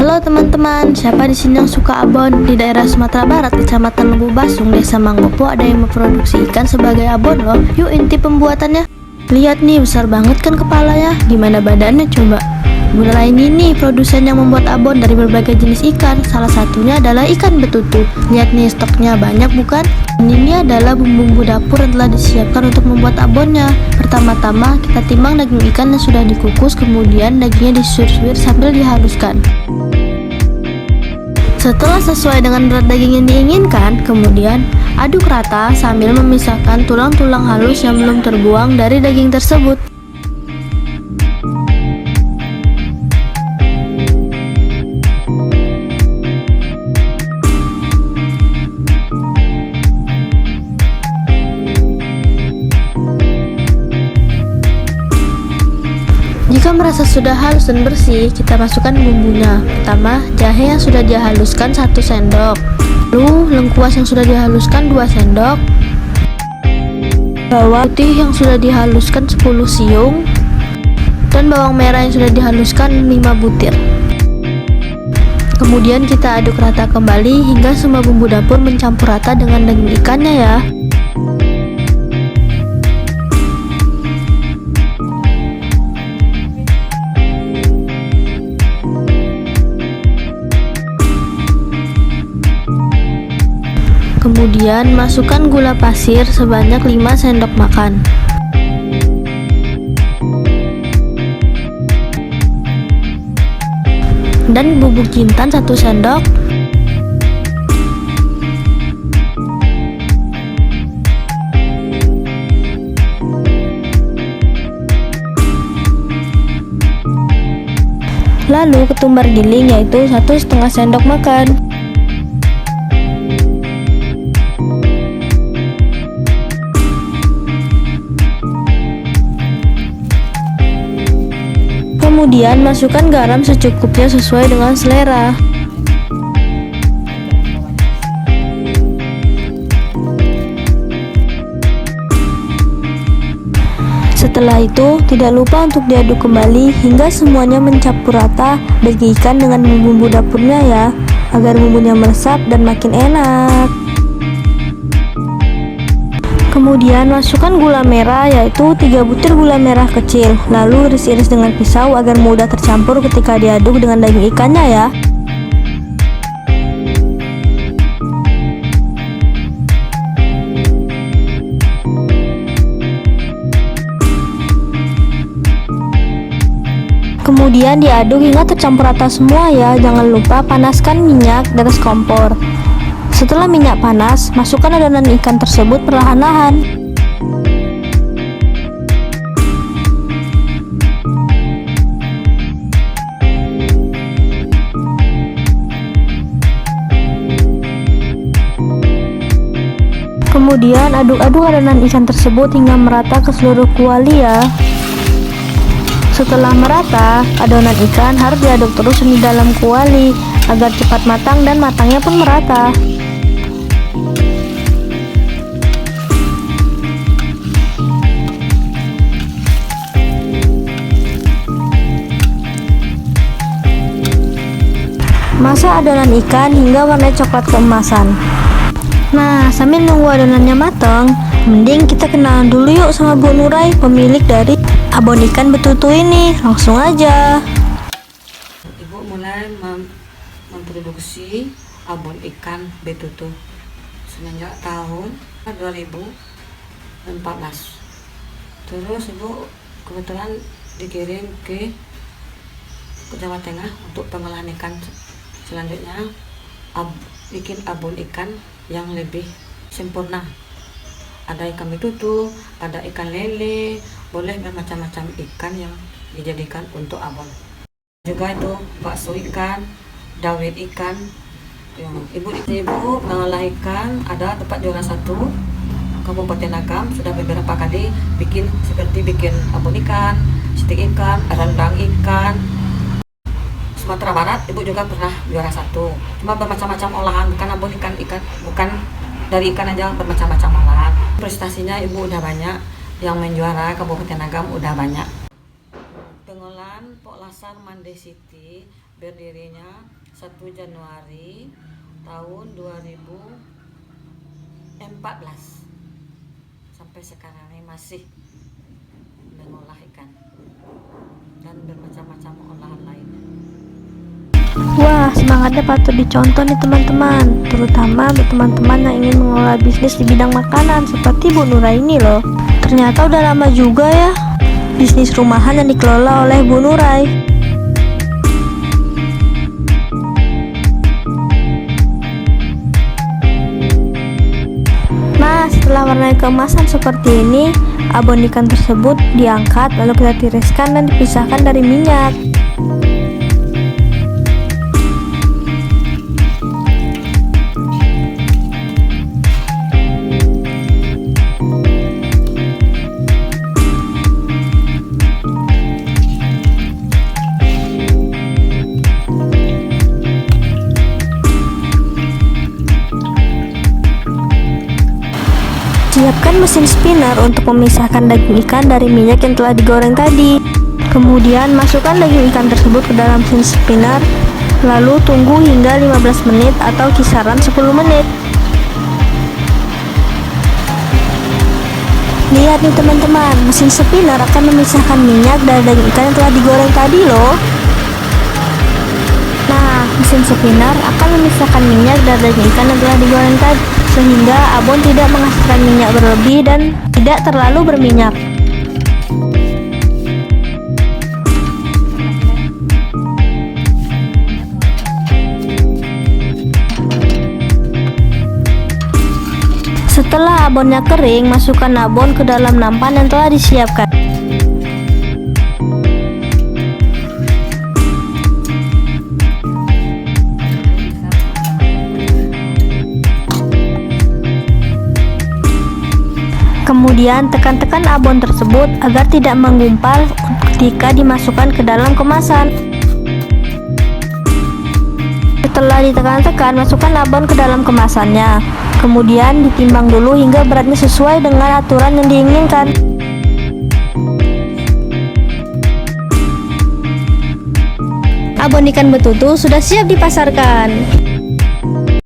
Halo teman-teman, siapa di sini yang suka abon? Di daerah Sumatera Barat, Kecamatan Lembu Basung, Desa Manggopo, ada yang memproduksi ikan sebagai abon loh. Yuk inti pembuatannya. Lihat nih, besar banget kan kepalanya. Gimana badannya coba? Mulai ini nih produsen yang membuat abon dari berbagai jenis ikan. Salah satunya adalah ikan betutu. Lihat nih, stoknya banyak bukan? Dan ini adalah bumbu-bumbu dapur yang telah disiapkan untuk membuat abonnya. Pertama-tama kita timbang daging ikan yang sudah dikukus, kemudian dagingnya disuir-suir sambil dihaluskan. Setelah sesuai dengan berat daging yang diinginkan, kemudian aduk rata sambil memisahkan tulang-tulang halus yang belum terbuang dari daging tersebut. Jika merasa sudah halus dan bersih, kita masukkan bumbunya. Pertama, jahe yang sudah dihaluskan 1 sendok. Lalu, lengkuas yang sudah dihaluskan 2 sendok. Bawang putih yang sudah dihaluskan 10 siung. Dan bawang merah yang sudah dihaluskan 5 butir. Kemudian kita aduk rata kembali hingga semua bumbu dapur mencampur rata dengan daging ikannya ya. Kemudian masukkan gula pasir sebanyak 5 sendok makan. Dan bubuk jintan 1 sendok. Lalu ketumbar giling yaitu 1,5 sendok makan. Kemudian masukkan garam secukupnya sesuai dengan selera. Setelah itu, tidak lupa untuk diaduk kembali hingga semuanya mencampur rata daging ikan dengan bumbu dapurnya ya, agar bumbunya meresap dan makin enak. Kemudian masukkan gula merah yaitu 3 butir gula merah kecil. Lalu iris-iris dengan pisau agar mudah tercampur ketika diaduk dengan daging ikannya ya. Kemudian diaduk hingga tercampur rata semua ya. Jangan lupa panaskan minyak di atas kompor. Setelah minyak panas, masukkan adonan ikan tersebut perlahan-lahan. Kemudian aduk-aduk adonan ikan tersebut hingga merata ke seluruh kuali ya. Setelah merata, adonan ikan harus diaduk terus di dalam kuali agar cepat matang dan matangnya pun merata. Masak adonan ikan hingga warna coklat keemasan. Nah, sambil nunggu adonannya matang, mending kita kenalan dulu yuk sama Bu Nurai, pemilik dari abon ikan betutu ini. Langsung aja. Ibu mulai memproduksi abon ikan betutu semenjak tahun 2014. Terus ibu kebetulan dikirim ke Jawa Tengah untuk pengolahan ikan. Selanjutnya bikin abon ikan yang lebih sempurna. Ada ikan betutu, ada ikan lele, boleh bermacam-macam ikan yang dijadikan untuk abon. Juga itu bakso ikan, dawet ikan. Ibu mengolah ikan, ada tempat juara 1 Kabupaten Agam, sudah beberapa kali bikin abon ikan, stik ikan, rendang ikan. Sumatera Barat, ibu juga pernah juara 1. Cuma bermacam-macam olahan, bukan abon ikan, bukan dari ikan aja, bermacam-macam olahan. Prestasinya ibu udah banyak, yang menjuara Kabupaten Agam udah banyak. Pengolahan Pok Lasar Mande City berdirinya 1 Januari tahun 2014. Sampai sekarang ini masih mengolah ikan dan bermacam-macam olahan lainnya. Wah, semangatnya patut dicontoh nih teman-teman, terutama buat teman-teman yang ingin mengelola bisnis di bidang makanan seperti Bu Nura ini loh. Ternyata udah lama juga ya bisnis rumahan yang dikelola oleh Bu Nurai. Nah, setelah warnai keemasan seperti ini, abon ikan tersebut diangkat lalu kita tiriskan dan dipisahkan dari minyak. Siapkan mesin spinner untuk memisahkan daging ikan dari minyak yang telah digoreng tadi. Kemudian masukkan daging ikan tersebut ke dalam mesin spinner, lalu tunggu hingga 15 menit atau kisaran 10 menit. Lihat nih teman-teman, mesin spinner akan memisahkan minyak dari daging ikan yang telah digoreng tadi loh. Nah, mesin spinner akan memisahkan minyak dari daging ikan yang telah digoreng tadi, sehingga abon tidak menghasilkan minyak berlebih dan tidak terlalu berminyak. Setelah abonnya kering, masukkan abon ke dalam nampan yang telah disiapkan. Kemudian tekan-tekan abon tersebut agar tidak menggumpal ketika dimasukkan ke dalam kemasan. Setelah ditekan-tekan, masukkan abon ke dalam kemasannya. Kemudian ditimbang dulu hingga beratnya sesuai dengan aturan yang diinginkan. Abon ikan betutu sudah siap dipasarkan.